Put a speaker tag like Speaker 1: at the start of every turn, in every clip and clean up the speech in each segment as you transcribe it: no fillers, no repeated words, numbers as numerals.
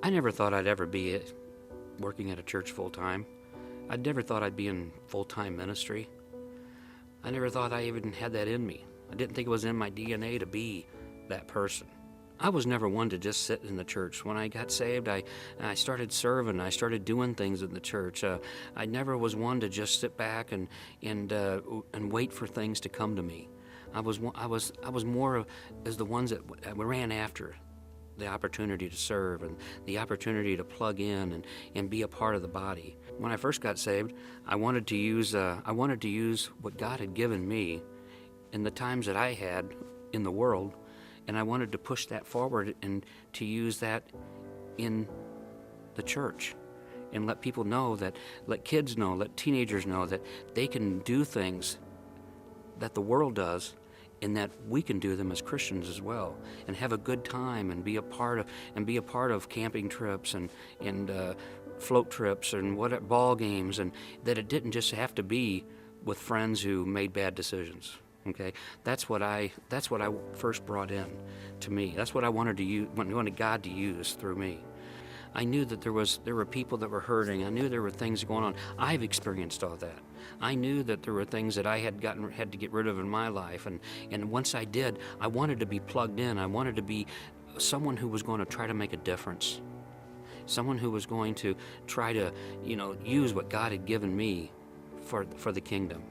Speaker 1: I never thought I'd ever be working at a church full-time. I never thought I'd be in full-time ministry. I never thought I even had that in me. I didn't think it was in my DNA to be that person. I was never one to just sit in the church. When I got saved, I started serving. I started doing things in the church. I never was one to just sit back and wait for things to come to me. I was more as the ones that ran after the opportunity to serve and the opportunity to plug in and be a part of the body. When I first got saved, I wanted to use what God had given me in the times that I had in the world, and I wanted to push that forward and to use that in the church and let people know that, let kids know, let teenagers know that they can do things that the world does and that we can do them as Christians as well, and have a good time and be a part of camping trips and float trips and ball games, and that it didn't just have to be with friends who made bad decisions. Okay, that's what I first brought in to me. That's what I wanted God to use through me. I knew that there were people that were hurting. I knew there were things going on. I've experienced all that. I knew that there were things that I had to get rid of in my life, and once I did, I wanted to be plugged in. I wanted to be someone who was going to try to make a difference. Someone who was going to try to, use what God had given me for the kingdom.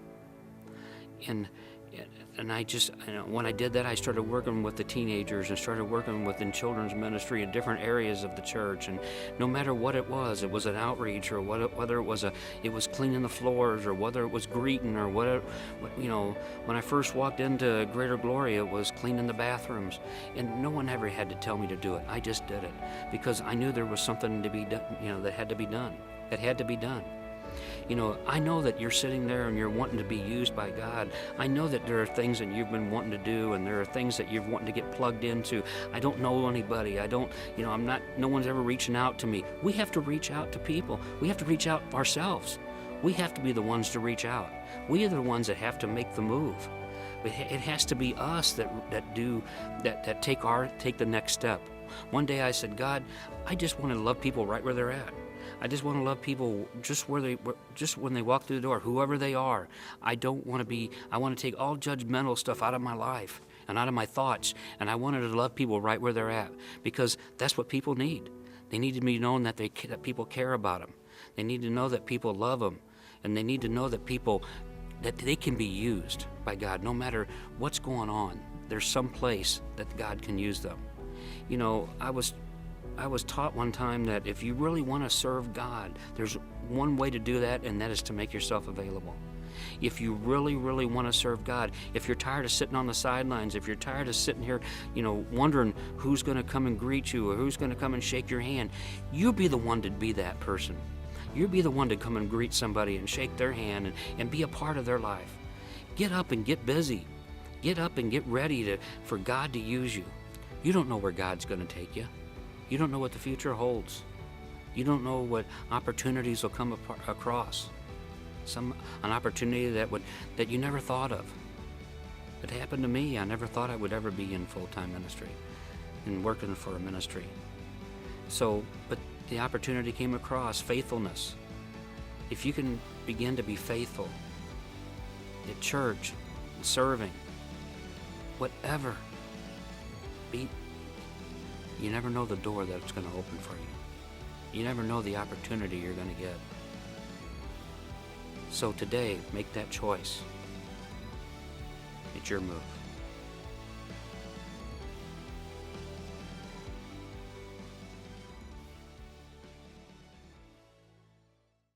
Speaker 1: And I just, when I did that, I started working with the teenagers and started working within children's ministry in different areas of the church. And no matter what it was an outreach, or whether it was cleaning the floors, or whether it was greeting, or when I first walked into Greater Glory, it was cleaning the bathrooms. And no one ever had to tell me to do it. I just did it because I knew there was something to be done, that had to be done. That had to be done. I know that you're sitting there and you're wanting to be used by God. I know that there are things that you've been wanting to do, and there are things that you're wanting to get plugged into. I don't know anybody. No one's ever reaching out to me. We have to reach out to people. We have to reach out ourselves. We have to be the ones to reach out. We are the ones that have to make the move. It has to be us that take the next step. One day I said, God, I just want to love people right where they're at. I just want to love people just when they walk through the door, whoever they are. I want to take all judgmental stuff out of my life and out of my thoughts, and I wanted to love people right where they're at, because that's what people need. They need to be known that people care about them. They need to know that people love them, and they need to know that that they can be used by God no what's going on. There's some place that God can use them. I was taught one time that if you really want to serve God, there's one way to do that, and that is to make yourself available. If you really, really want to serve God, if you're tired of sitting on the sidelines, if you're tired of sitting here, wondering who's going to come and greet you or who's going to come and shake your hand, you be the one to be that person. You be the one to come and greet somebody and shake their hand and be a part of their life. Get up and get busy. Get up and get ready for God to use you. You don't know where God's going to take you. You don't know what the future holds. You don't know what opportunities will come across. An opportunity that you never thought of. It happened to me. I never thought I would ever be in full-time ministry and working for a ministry. But the opportunity came across. Faithfulness. If you can begin to be faithful at church, serving, whatever, you never know the door that it's going to open for you. You never know the opportunity you're going to get. So today, make that choice. It's your move.